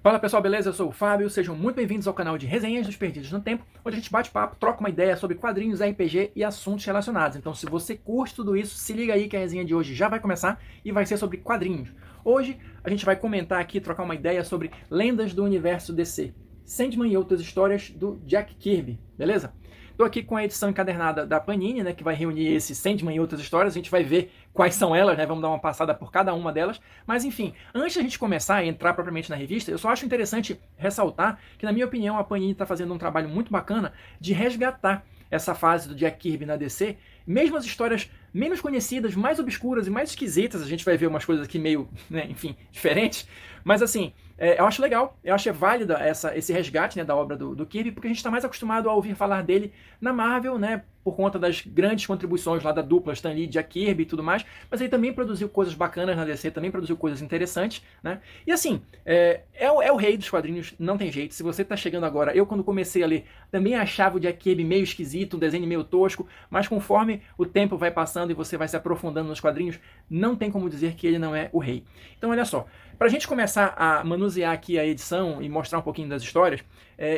Fala pessoal, beleza? Eu sou o Fábio, sejam muito bem-vindos ao canal de Resenhas dos Perdidos no Tempo, onde a gente bate papo, troca uma ideia sobre quadrinhos, RPG e assuntos relacionados. Então se você curte tudo isso, se liga aí que a resenha de hoje já vai começar e vai ser sobre quadrinhos. Hoje a gente vai comentar aqui, trocar uma ideia sobre lendas do universo DC, Sandman e outras histórias do Jack Kirby, beleza? Estou aqui com a edição encadernada da Panini, né, que vai reunir esse Sandman e outras histórias. A gente vai ver quais são elas, né, vamos dar uma passada por cada uma delas. Mas enfim, antes da gente começar a entrar propriamente na revista, eu só acho interessante ressaltar que, na minha opinião, a Panini está fazendo um trabalho muito bacana de resgatar essa fase do Jack Kirby na DC, mesmo as histórias menos conhecidas, mais obscuras e mais esquisitas, a gente vai ver umas coisas aqui meio, né, enfim, diferentes, mas assim, eu acho legal, eu acho válida esse resgate, né, da obra do Kirby, porque a gente está mais acostumado a ouvir falar dele na Marvel, né, por conta das grandes contribuições lá da dupla Stan Lee, Jack Kirby e tudo mais, mas ele também produziu coisas bacanas na DC, também produziu coisas interessantes, né, e assim, é o rei dos quadrinhos, não tem jeito. Se você está chegando agora, eu quando comecei a ler, também achava o Jack Kirby meio esquisito, um desenho meio tosco, mas conforme o tempo vai passando e você vai se aprofundando nos quadrinhos, não tem como dizer que ele não é o rei. Então olha só, para a gente começar a manusear aqui a edição e mostrar um pouquinho das histórias,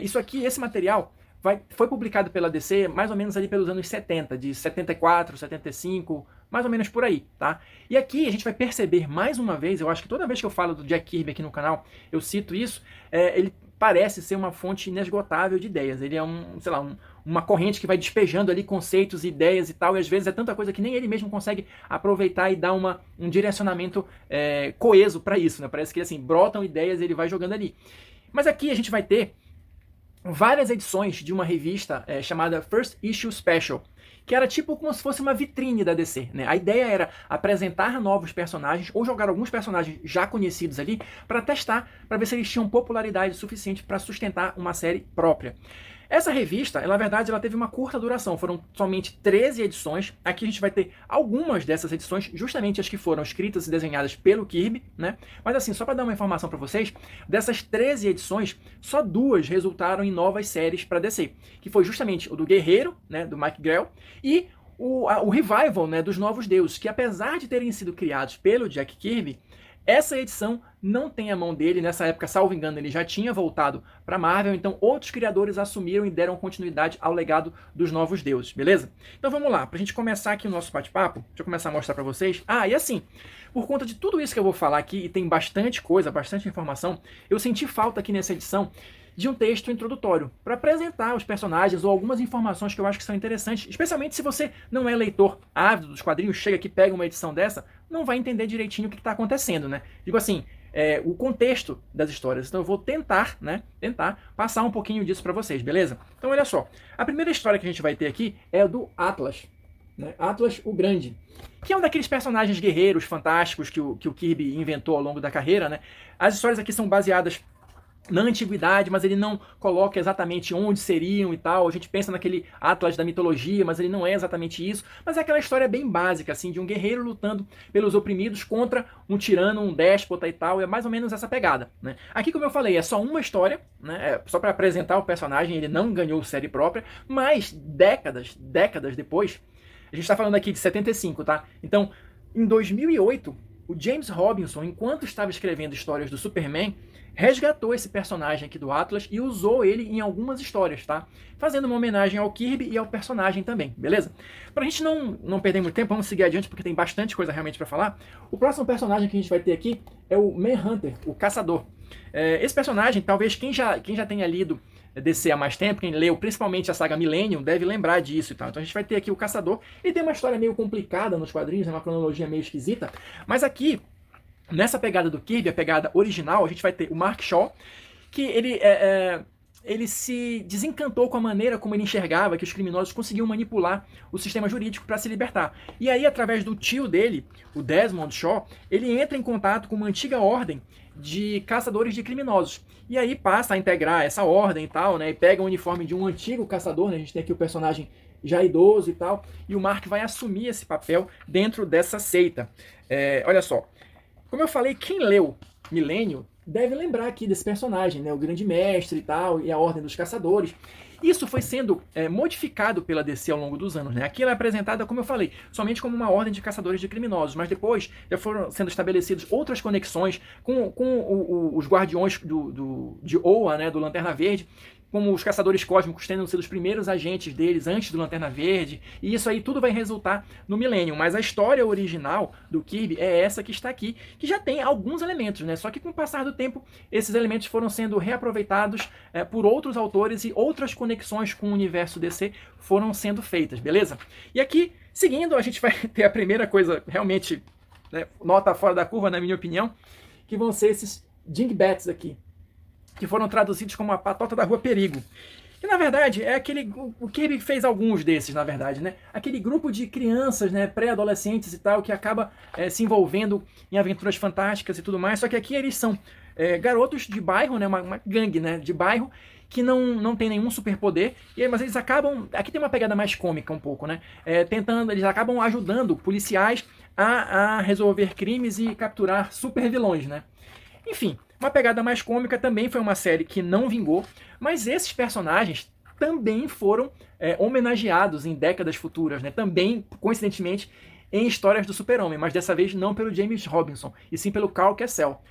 isso aqui, esse material, foi publicado pela DC mais ou menos ali pelos anos 70, de 74, 75, mais ou menos por aí, tá? E aqui a gente vai perceber mais uma vez, eu acho que toda vez que eu falo do Jack Kirby aqui no canal, eu cito isso, ele parece ser uma fonte inesgotável de ideias. Ele é sei lá, uma corrente que vai despejando ali conceitos, ideias e tal, e às vezes é tanta coisa que nem ele mesmo consegue aproveitar e dar um direcionamento coeso para isso, né? Parece que assim, brotam ideias e ele vai jogando ali. Mas aqui a gente vai ter várias edições de uma revista chamada First Issue Special, que era tipo como se fosse uma vitrine da DC, né? A ideia era apresentar novos personagens ou jogar alguns personagens já conhecidos ali para testar, para ver se eles tinham popularidade suficiente para sustentar uma série própria. Essa revista, na verdade, ela teve uma curta duração, foram somente 13 edições. Aqui a gente vai ter algumas dessas edições, justamente as que foram escritas e desenhadas pelo Kirby, né? Mas assim, só para dar uma informação para vocês, dessas 13 edições, só 2 resultaram em novas séries para DC, que foi justamente o do Guerreiro, né, do Mike Grell, e o Revival, né, dos Novos Deuses, que apesar de terem sido criados pelo Jack Kirby, essa edição não tem a mão dele. Nessa época, salvo engano, ele já tinha voltado para Marvel, então outros criadores assumiram e deram continuidade ao legado dos Novos Deuses, beleza? Então vamos lá, para a gente começar aqui o nosso bate-papo, deixa eu começar a mostrar para vocês. E assim, por conta de tudo isso que eu vou falar aqui, e tem bastante coisa, bastante informação, eu senti falta aqui nessa edição de um texto introdutório para apresentar os personagens ou algumas informações que eu acho que são interessantes, especialmente se você não é leitor ávido dos quadrinhos, chega aqui, pega uma edição dessa, não vai entender direitinho o que está acontecendo, né? Digo assim, o contexto das histórias. Então eu vou tentar, né, passar um pouquinho disso para vocês, beleza? Então olha só, a primeira história que a gente vai ter aqui é a do Atlas, né? Atlas o Grande, que é um daqueles personagens guerreiros fantásticos que o Kirby inventou ao longo da carreira, né? As histórias aqui são baseadas na antiguidade, mas ele não coloca exatamente onde seriam e tal. A gente pensa naquele Atlas da mitologia, mas ele não é exatamente isso. Mas é aquela história bem básica, assim, de um guerreiro lutando pelos oprimidos contra um tirano, um déspota e tal. É mais ou menos essa pegada, né? Aqui, como eu falei, é só uma história, né? Só para apresentar o personagem. Ele não ganhou série própria, mas décadas depois, a gente está falando aqui de 75, tá? Então, em 2008, o James Robinson, enquanto estava escrevendo histórias do Superman, resgatou esse personagem aqui do Atlas e usou ele em algumas histórias, tá? Fazendo uma homenagem ao Kirby e ao personagem também, beleza? Pra gente não perder muito tempo, vamos seguir adiante porque tem bastante coisa realmente pra falar. O próximo personagem que a gente vai ter aqui é o Manhunter, o Caçador. Esse personagem, talvez quem já tenha lido DC há mais tempo, quem leu principalmente a saga Millennium, deve lembrar disso e tal. Então a gente vai ter aqui o Caçador. Ele tem uma história meio complicada nos quadrinhos, uma cronologia meio esquisita, mas aqui, nessa pegada do Kirby, a pegada original, a gente vai ter o Mark Shaw, que ele se desencantou com a maneira como ele enxergava que os criminosos conseguiam manipular o sistema jurídico para se libertar. E aí, através do tio dele, o Desmond Shaw, ele entra em contato com uma antiga ordem de caçadores de criminosos. E aí passa a integrar essa ordem e tal, né? E pega o uniforme de um antigo caçador, né? A gente tem aqui o personagem já idoso e tal, e o Mark vai assumir esse papel dentro dessa seita. Olha só, como eu falei, quem leu Millennium deve lembrar aqui desse personagem, né? O Grande Mestre e tal, e a Ordem dos Caçadores. Isso foi sendo modificado pela DC ao longo dos anos, né? Aqui ela é apresentada, como eu falei, somente como uma ordem de caçadores de criminosos, mas depois já foram sendo estabelecidas outras conexões com os guardiões de Oa, né? Do Lanterna Verde, como os caçadores cósmicos tendo sido os primeiros agentes deles antes do Lanterna Verde, e isso aí tudo vai resultar no Millennium. Mas a história original do Kirby é essa que está aqui, que já tem alguns elementos, né? Só que com o passar do tempo, esses elementos foram sendo reaproveitados por outros autores e outras conexões com o universo DC foram sendo feitas, beleza? E aqui, seguindo, a gente vai ter a primeira coisa realmente, né, nota fora da curva, na minha opinião, que vão ser esses Dingbats aqui, que foram traduzidos como a patota da Rua Perigo. E na verdade é aquele. O Kirby fez alguns desses, na verdade, né? Aquele grupo de crianças, né, pré-adolescentes e tal, que acaba se envolvendo em aventuras fantásticas e tudo mais. Só que aqui eles são garotos de bairro, né? Uma gangue, né, de bairro, que não tem nenhum superpoder, mas eles acabam. Aqui tem uma pegada mais cômica um pouco, né? Eles acabam ajudando policiais a resolver crimes e capturar super vilões, né? Enfim, uma pegada mais cômica. Também foi uma série que não vingou, mas esses personagens também foram homenageados em décadas futuras, né? Também, coincidentemente, em histórias do Super-Homem, mas dessa vez não pelo James Robinson, e sim pelo Karl Kesel.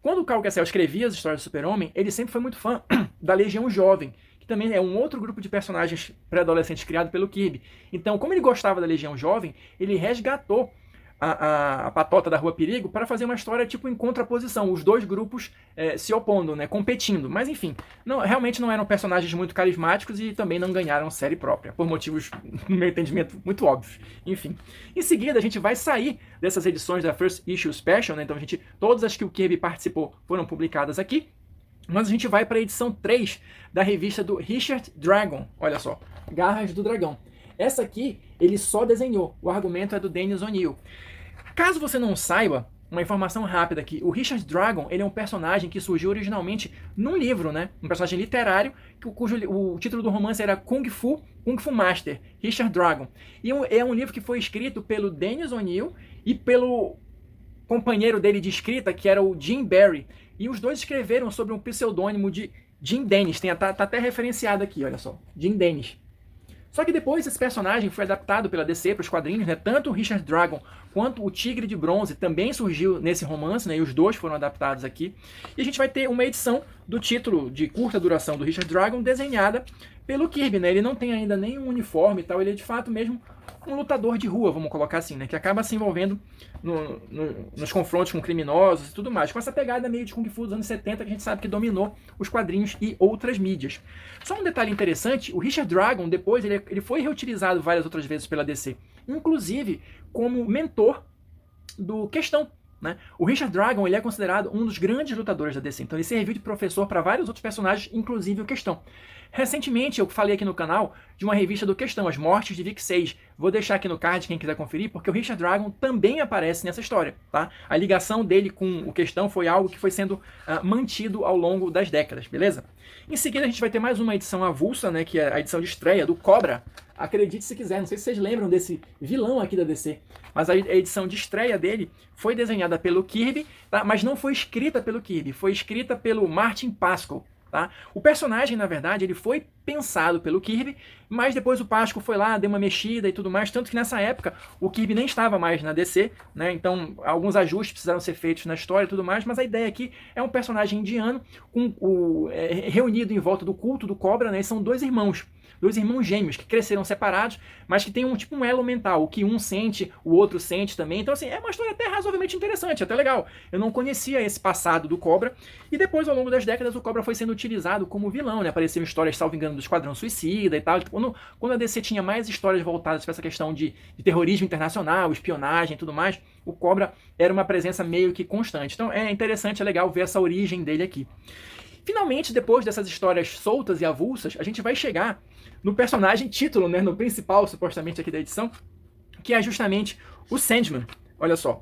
Quando o Karl Kesel escrevia as histórias do Super-Homem, ele sempre foi muito fã da Legião Jovem, que também é um outro grupo de personagens pré-adolescentes criado pelo Kirby. Então, como ele gostava da Legião Jovem, ele resgatou a patota da Rua Perigo para fazer uma história tipo em contraposição, os dois grupos se opondo, né, competindo. Mas enfim, realmente não eram personagens muito carismáticos e também não ganharam série própria, por motivos, no meu entendimento, muito óbvios. Enfim, em seguida a gente vai sair dessas edições da First Issue Special, né, então todas as que o Kirby participou foram publicadas aqui, mas a gente vai para a edição 3 da revista do Richard Dragon, olha só, Garras do Dragão. Essa aqui ele só desenhou, o argumento é do Dennis O'Neil. Caso você não saiba, uma informação rápida aqui, o Richard Dragon ele é um personagem que surgiu originalmente num livro, né? Um personagem literário, o título do romance era Kung Fu Master, Richard Dragon. E é um livro que foi escrito pelo Dennis O'Neil e pelo companheiro dele de escrita, que era o Jim Barry. E os dois escreveram sobre um pseudônimo de Jim Dennis, tá até referenciado aqui, olha só, Jim Dennis. Só que depois esse personagem foi adaptado pela DC para os quadrinhos, né? Tanto o Richard Dragon quanto o Tigre de Bronze também surgiu nesse romance, né? E os dois foram adaptados aqui. E a gente vai ter uma edição do título de curta duração do Richard Dragon desenhada pelo Kirby, né? Ele não tem ainda nenhum uniforme e tal, ele é de fato mesmo um lutador de rua, vamos colocar assim, né? Que acaba se envolvendo nos confrontos com criminosos e tudo mais, com essa pegada meio de Kung Fu dos anos 70 que a gente sabe que dominou os quadrinhos e outras mídias. Só um detalhe interessante, o Richard Dragon depois ele foi reutilizado várias outras vezes pela DC, inclusive como mentor do Questão. Né? O Richard Dragon ele é considerado um dos grandes lutadores da DC, então ele serviu de professor para vários outros personagens, inclusive o Questão. Recentemente eu falei aqui no canal de uma revista do Questão, As Mortes de Vic Sage. Vou deixar aqui no card quem quiser conferir, porque o Richard Dragon também aparece nessa história. Tá? A ligação dele com o Questão foi algo que foi sendo mantido ao longo das décadas, beleza? Em seguida a gente vai ter mais uma edição avulsa, né, que é a edição de estreia do Cobra. Acredite se quiser, não sei se vocês lembram desse vilão aqui da DC, mas a edição de estreia dele foi desenhada pelo Kirby, tá? Mas não foi escrita pelo Kirby, foi escrita pelo Martin Pascal. Tá? O personagem, na verdade, ele foi pensado pelo Kirby, mas depois o Pascal foi lá, deu uma mexida e tudo mais, tanto que nessa época o Kirby nem estava mais na DC, né? Então alguns ajustes precisaram ser feitos na história e tudo mais, mas a ideia aqui é um personagem indiano reunido em volta do culto do Cobra, né? E são dois irmãos gêmeos que cresceram separados, mas que tem um elo mental, o que um sente, o outro sente também. Então assim, é uma história até razoavelmente interessante, até legal. Eu não conhecia esse passado do Cobra, e depois ao longo das décadas o Cobra foi sendo utilizado como vilão, né? Apareciam histórias, salvo engano, do Esquadrão Suicida e tal. Quando a DC tinha mais histórias voltadas para essa questão de terrorismo internacional, espionagem e tudo mais, o Cobra era uma presença meio que constante. Então é interessante, é legal ver essa origem dele aqui. Finalmente, depois dessas histórias soltas e avulsas, a gente vai chegar no personagem título, né, no principal, supostamente, aqui da edição, que é justamente o Sandman. Olha só.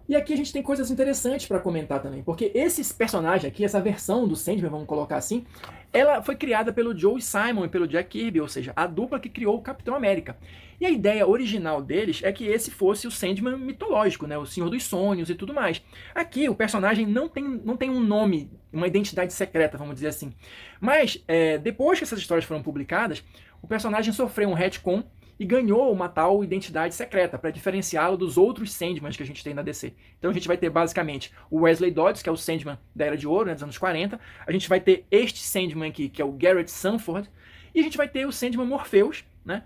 E aqui a gente tem coisas interessantes para comentar também, porque esse personagem aqui, essa versão do Sandman, vamos colocar assim, ela foi criada pelo Joe Simon e pelo Jack Kirby, ou seja, a dupla que criou o Capitão América. E a ideia original deles é que esse fosse o Sandman mitológico, né, o Senhor dos Sonhos e tudo mais. Aqui o personagem não tem um nome, uma identidade secreta, vamos dizer assim. Mas depois que essas histórias foram publicadas, o personagem sofreu um retcon e ganhou uma tal identidade secreta para diferenciá-lo dos outros Sandmans que a gente tem na DC. Então a gente vai ter basicamente o Wesley Dodds, que é o Sandman da Era de Ouro, né, dos anos 40. A gente vai ter este Sandman aqui, que é o Garrett Sanford. E a gente vai ter o Sandman Morpheus, né,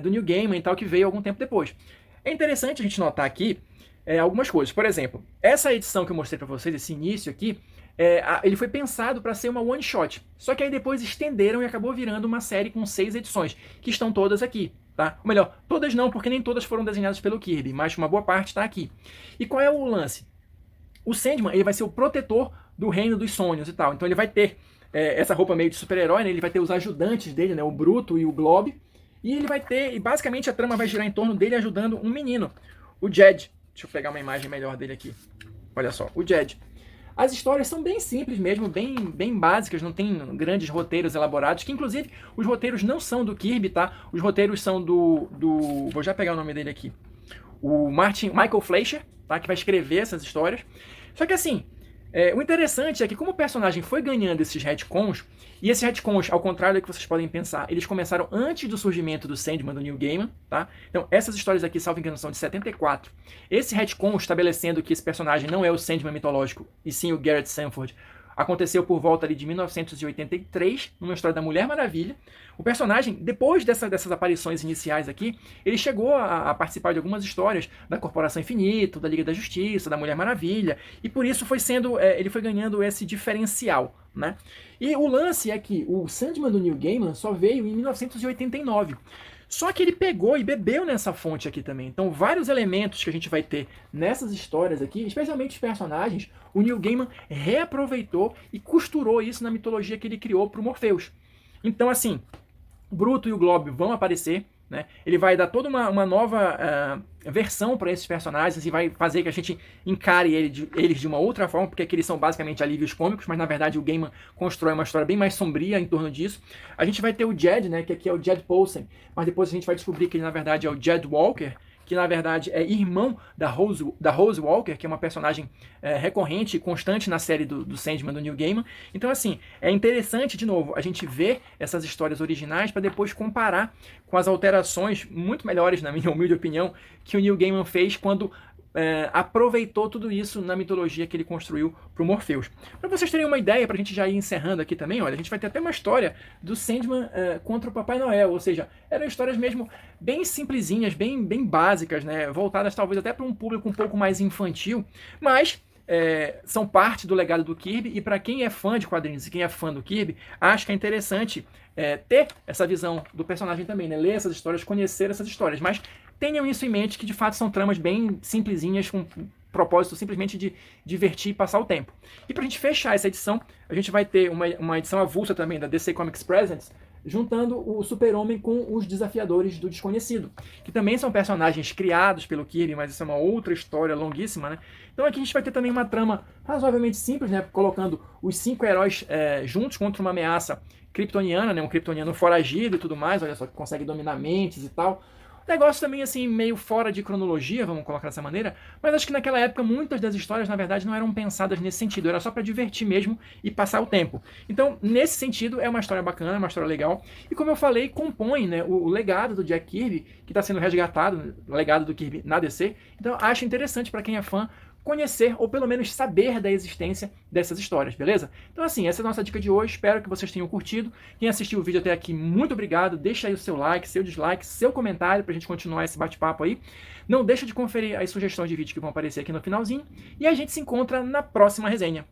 do Neil Gaiman e tal, que veio algum tempo depois. É interessante a gente notar aqui algumas coisas. Por exemplo, essa edição que eu mostrei para vocês, esse início aqui, ele foi pensado para ser uma one shot. Só que aí depois estenderam e acabou virando uma série com 6 edições, que estão todas aqui. Tá? Ou melhor, todas não, porque nem todas foram desenhadas pelo Kirby, mas uma boa parte está aqui. E qual é o lance? O Sandman ele vai ser o protetor do reino dos sonhos e tal. Então ele vai ter essa roupa meio de super-herói, né? Ele vai ter os ajudantes dele, né? O Bruto e o Glob. E ele vai ter, e basicamente a trama vai girar em torno dele ajudando um menino, o Jed. Deixa eu pegar uma imagem melhor dele aqui. Olha só, o Jed. As histórias são bem simples mesmo, bem básicas, não tem grandes roteiros elaborados, que inclusive os roteiros não são do Kirby, tá? Os roteiros são do vou já pegar o nome dele aqui. O Michael Fleischer, tá? Que vai escrever essas histórias. Só que assim, o interessante é que como o personagem foi ganhando esses retcons, e esses retcons, ao contrário do que vocês podem pensar, eles começaram antes do surgimento do Sandman, do Neil Gaiman, tá? Então essas histórias aqui, salvo engano, são de 74. Esse retcon estabelecendo que esse personagem não é o Sandman mitológico, e sim o Garrett Sanford, aconteceu por volta ali de 1983, numa história da Mulher Maravilha. O personagem, depois dessas aparições iniciais aqui, ele chegou a participar de algumas histórias da Corporação Infinito, da Liga da Justiça, da Mulher Maravilha, e por isso ele foi ganhando esse diferencial, né? E o lance é que o Sandman do Neil Gaiman só veio em 1989. Só que ele pegou e bebeu nessa fonte aqui também. Então, vários elementos que a gente vai ter nessas histórias aqui, especialmente os personagens, o Neil Gaiman reaproveitou e costurou isso na mitologia que ele criou para o Morpheus. Então, assim, o Bruto e o Glob vão aparecer, né? Ele vai dar toda uma nova versão para esses personagens e vai fazer que a gente encare eles de uma outra forma, porque aqui eles são basicamente alívios cômicos, mas na verdade o Gaiman constrói uma história bem mais sombria em torno disso. A gente vai ter o Jed, né, que aqui é o Jed Poulsen, mas depois a gente vai descobrir que ele na verdade é o Jed Walker, que na verdade é irmão da Rose Walker, que é uma personagem recorrente e constante na série do Sandman, do Neil Gaiman. Então, assim, é interessante, de novo, a gente ver essas histórias originais para depois comparar com as alterações muito melhores, na minha humilde opinião, que o Neil Gaiman fez quando aproveitou tudo isso na mitologia que ele construiu para o Morpheus. Para vocês terem uma ideia, para a gente já ir encerrando aqui também, olha, a gente vai ter até uma história do Sandman contra o Papai Noel, ou seja, eram histórias mesmo bem simplesinhas, bem básicas, né, voltadas talvez até para um público um pouco mais infantil, mas são parte do legado do Kirby, e para quem é fã de quadrinhos e quem é fã do Kirby, acho que é interessante ter essa visão do personagem também, né, ler essas histórias, conhecer essas histórias, mas tenham isso em mente, que de fato são tramas bem simplesinhas, com propósito simplesmente de divertir e passar o tempo. E pra gente fechar essa edição, a gente vai ter uma edição avulsa também da DC Comics Presents, juntando o Super-Homem com os Desafiadores do Desconhecido, que também são personagens criados pelo Kirby, mas isso é uma outra história longuíssima, né? Então aqui a gente vai ter também uma trama razoavelmente simples, né? Colocando os 5 heróis juntos contra uma ameaça kryptoniana, né? Um kryptoniano foragido e tudo mais, olha só, que consegue dominar mentes e tal. Negócio também, assim, meio fora de cronologia, vamos colocar dessa maneira, mas acho que naquela época muitas das histórias, na verdade, não eram pensadas nesse sentido, era só para divertir mesmo e passar o tempo. Então, nesse sentido, é uma história bacana, uma história legal, e como eu falei, compõe, né, o legado do Jack Kirby, que está sendo resgatado, o legado do Kirby na DC, então acho interessante para quem é fã conhecer, ou pelo menos saber da existência dessas histórias, beleza? Então assim, essa é a nossa dica de hoje, espero que vocês tenham curtido. Quem assistiu o vídeo até aqui, muito obrigado, deixa aí o seu like, seu dislike, seu comentário pra gente continuar esse bate-papo aí. Não deixa de conferir as sugestões de vídeo que vão aparecer aqui no finalzinho, e a gente se encontra na próxima resenha.